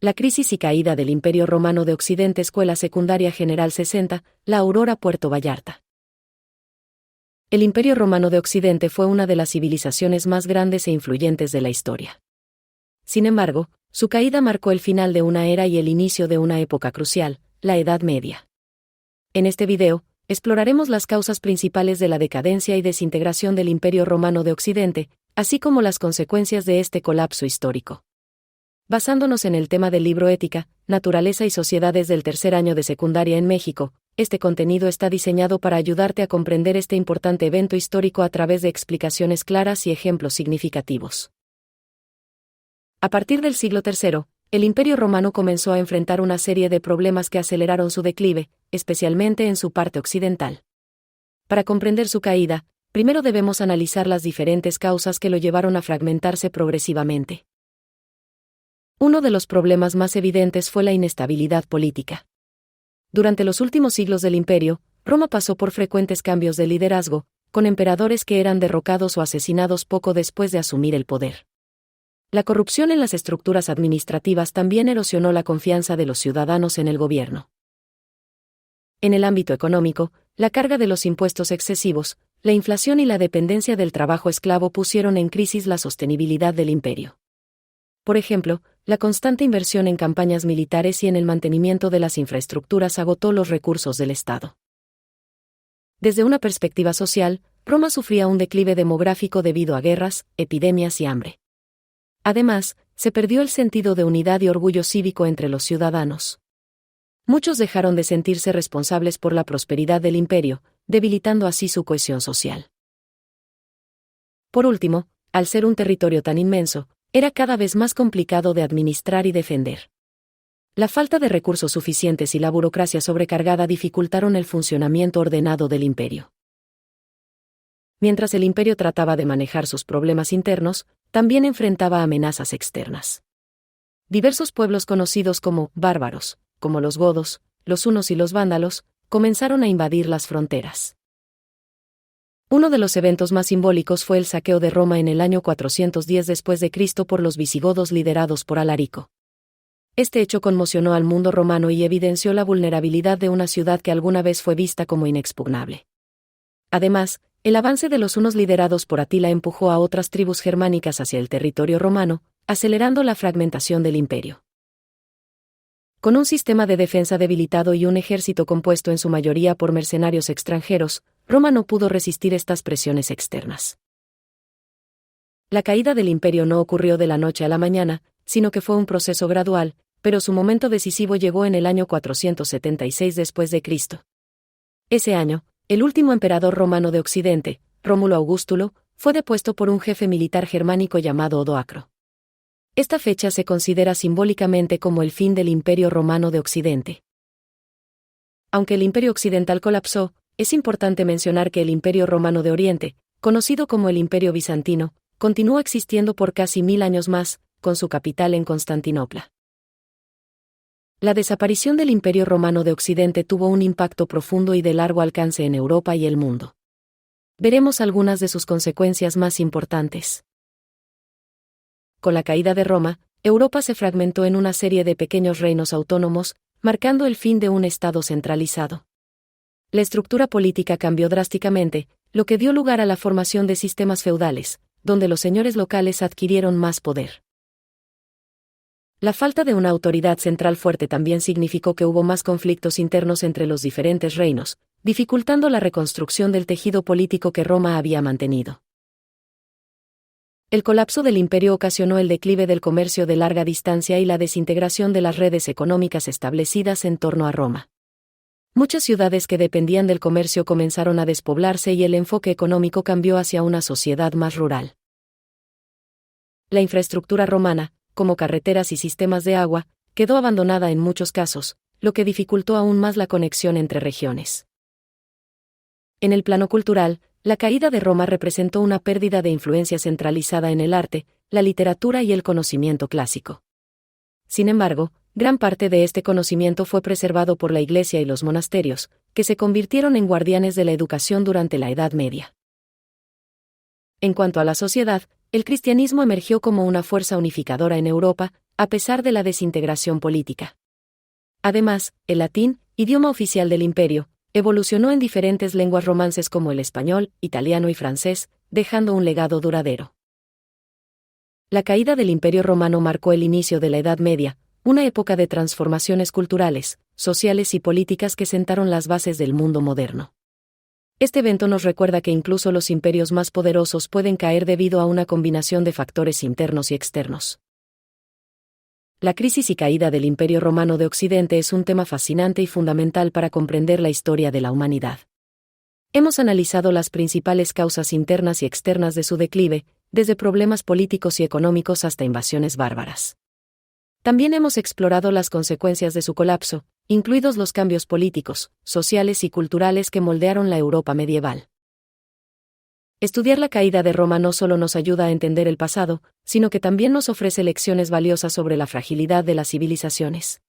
La crisis y caída del Imperio Romano de Occidente. Escuela Secundaria General 60, La Aurora, Puerto Vallarta. El Imperio Romano de Occidente fue una de las civilizaciones más grandes e influyentes de la historia. Sin embargo, su caída marcó el final de una era y el inicio de una época crucial, la Edad Media. En este video, exploraremos las causas principales de la decadencia y desintegración del Imperio Romano de Occidente, así como las consecuencias de este colapso histórico. Basándonos en el tema del libro Ética, Naturaleza y Sociedades del tercer año de secundaria en México, este contenido está diseñado para ayudarte a comprender este importante evento histórico a través de explicaciones claras y ejemplos significativos. A partir del siglo III, el Imperio Romano comenzó a enfrentar una serie de problemas que aceleraron su declive, especialmente en su parte occidental. Para comprender su caída, primero debemos analizar las diferentes causas que lo llevaron a fragmentarse progresivamente. Uno de los problemas más evidentes fue la inestabilidad política. Durante los últimos siglos del imperio, Roma pasó por frecuentes cambios de liderazgo, con emperadores que eran derrocados o asesinados poco después de asumir el poder. La corrupción en las estructuras administrativas también erosionó la confianza de los ciudadanos en el gobierno. En el ámbito económico, la carga de los impuestos excesivos, la inflación y la dependencia del trabajo esclavo pusieron en crisis la sostenibilidad del imperio. Por ejemplo, la constante inversión en campañas militares y en el mantenimiento de las infraestructuras agotó los recursos del Estado. Desde una perspectiva social, Roma sufría un declive demográfico debido a guerras, epidemias y hambre. Además, se perdió el sentido de unidad y orgullo cívico entre los ciudadanos. Muchos dejaron de sentirse responsables por la prosperidad del imperio, debilitando así su cohesión social. Por último, al ser un territorio tan inmenso, era cada vez más complicado de administrar y defender. La falta de recursos suficientes y la burocracia sobrecargada dificultaron el funcionamiento ordenado del imperio. Mientras el imperio trataba de manejar sus problemas internos, también enfrentaba amenazas externas. Diversos pueblos conocidos como bárbaros, como los godos, los hunos y los vándalos, comenzaron a invadir las fronteras. Uno de los eventos más simbólicos fue el saqueo de Roma en el año 410 después de Cristo por los visigodos liderados por Alarico. Este hecho conmocionó al mundo romano y evidenció la vulnerabilidad de una ciudad que alguna vez fue vista como inexpugnable. Además, el avance de los hunos liderados por Atila empujó a otras tribus germánicas hacia el territorio romano, acelerando la fragmentación del imperio. Con un sistema de defensa debilitado y un ejército compuesto en su mayoría por mercenarios extranjeros, Roma no pudo resistir estas presiones externas. La caída del imperio no ocurrió de la noche a la mañana, sino que fue un proceso gradual, pero su momento decisivo llegó en el año 476 después de Cristo. Ese año, el último emperador romano de Occidente, Rómulo Augustulo, fue depuesto por un jefe militar germánico llamado Odoacro. Esta fecha se considera simbólicamente como el fin del Imperio Romano de Occidente. Aunque el Imperio Occidental colapsó, es importante mencionar que el Imperio Romano de Oriente, conocido como el Imperio Bizantino, continuó existiendo por casi 1000 años más, con su capital en Constantinopla. La desaparición del Imperio Romano de Occidente tuvo un impacto profundo y de largo alcance en Europa y el mundo. Veremos algunas de sus consecuencias más importantes. Con la caída de Roma, Europa se fragmentó en una serie de pequeños reinos autónomos, marcando el fin de un Estado centralizado. La estructura política cambió drásticamente, lo que dio lugar a la formación de sistemas feudales, donde los señores locales adquirieron más poder. La falta de una autoridad central fuerte también significó que hubo más conflictos internos entre los diferentes reinos, dificultando la reconstrucción del tejido político que Roma había mantenido. El colapso del imperio ocasionó el declive del comercio de larga distancia y la desintegración de las redes económicas establecidas en torno a Roma. Muchas ciudades que dependían del comercio comenzaron a despoblarse y el enfoque económico cambió hacia una sociedad más rural. La infraestructura romana, como carreteras y sistemas de agua, quedó abandonada en muchos casos, lo que dificultó aún más la conexión entre regiones. En el plano cultural, la caída de Roma representó una pérdida de influencia centralizada en el arte, la literatura y el conocimiento clásico. Sin embargo, gran parte de este conocimiento fue preservado por la Iglesia y los monasterios, que se convirtieron en guardianes de la educación durante la Edad Media. En cuanto a la sociedad, el cristianismo emergió como una fuerza unificadora en Europa, a pesar de la desintegración política. Además, el latín, idioma oficial del imperio, evolucionó en diferentes lenguas romances como el español, italiano y francés, dejando un legado duradero. La caída del Imperio Romano marcó el inicio de la Edad Media, una época de transformaciones culturales, sociales y políticas que sentaron las bases del mundo moderno. Este evento nos recuerda que incluso los imperios más poderosos pueden caer debido a una combinación de factores internos y externos. La crisis y caída del Imperio Romano de Occidente es un tema fascinante y fundamental para comprender la historia de la humanidad. Hemos analizado las principales causas internas y externas de su declive, desde problemas políticos y económicos hasta invasiones bárbaras. También hemos explorado las consecuencias de su colapso, incluidos los cambios políticos, sociales y culturales que moldearon la Europa medieval. Estudiar la caída de Roma no solo nos ayuda a entender el pasado, sino que también nos ofrece lecciones valiosas sobre la fragilidad de las civilizaciones.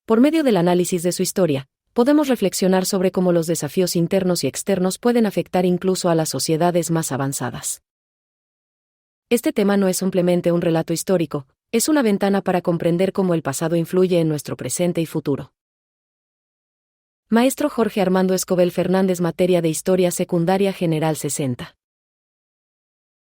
Por medio del análisis de su historia, podemos reflexionar sobre cómo los desafíos internos y externos pueden afectar incluso a las sociedades más avanzadas. Este tema no es simplemente un relato histórico, es una ventana para comprender cómo el pasado influye en nuestro presente y futuro. Maestro Jorge Armando Escobel Fernández, Materia de Historia Secundaria General 60.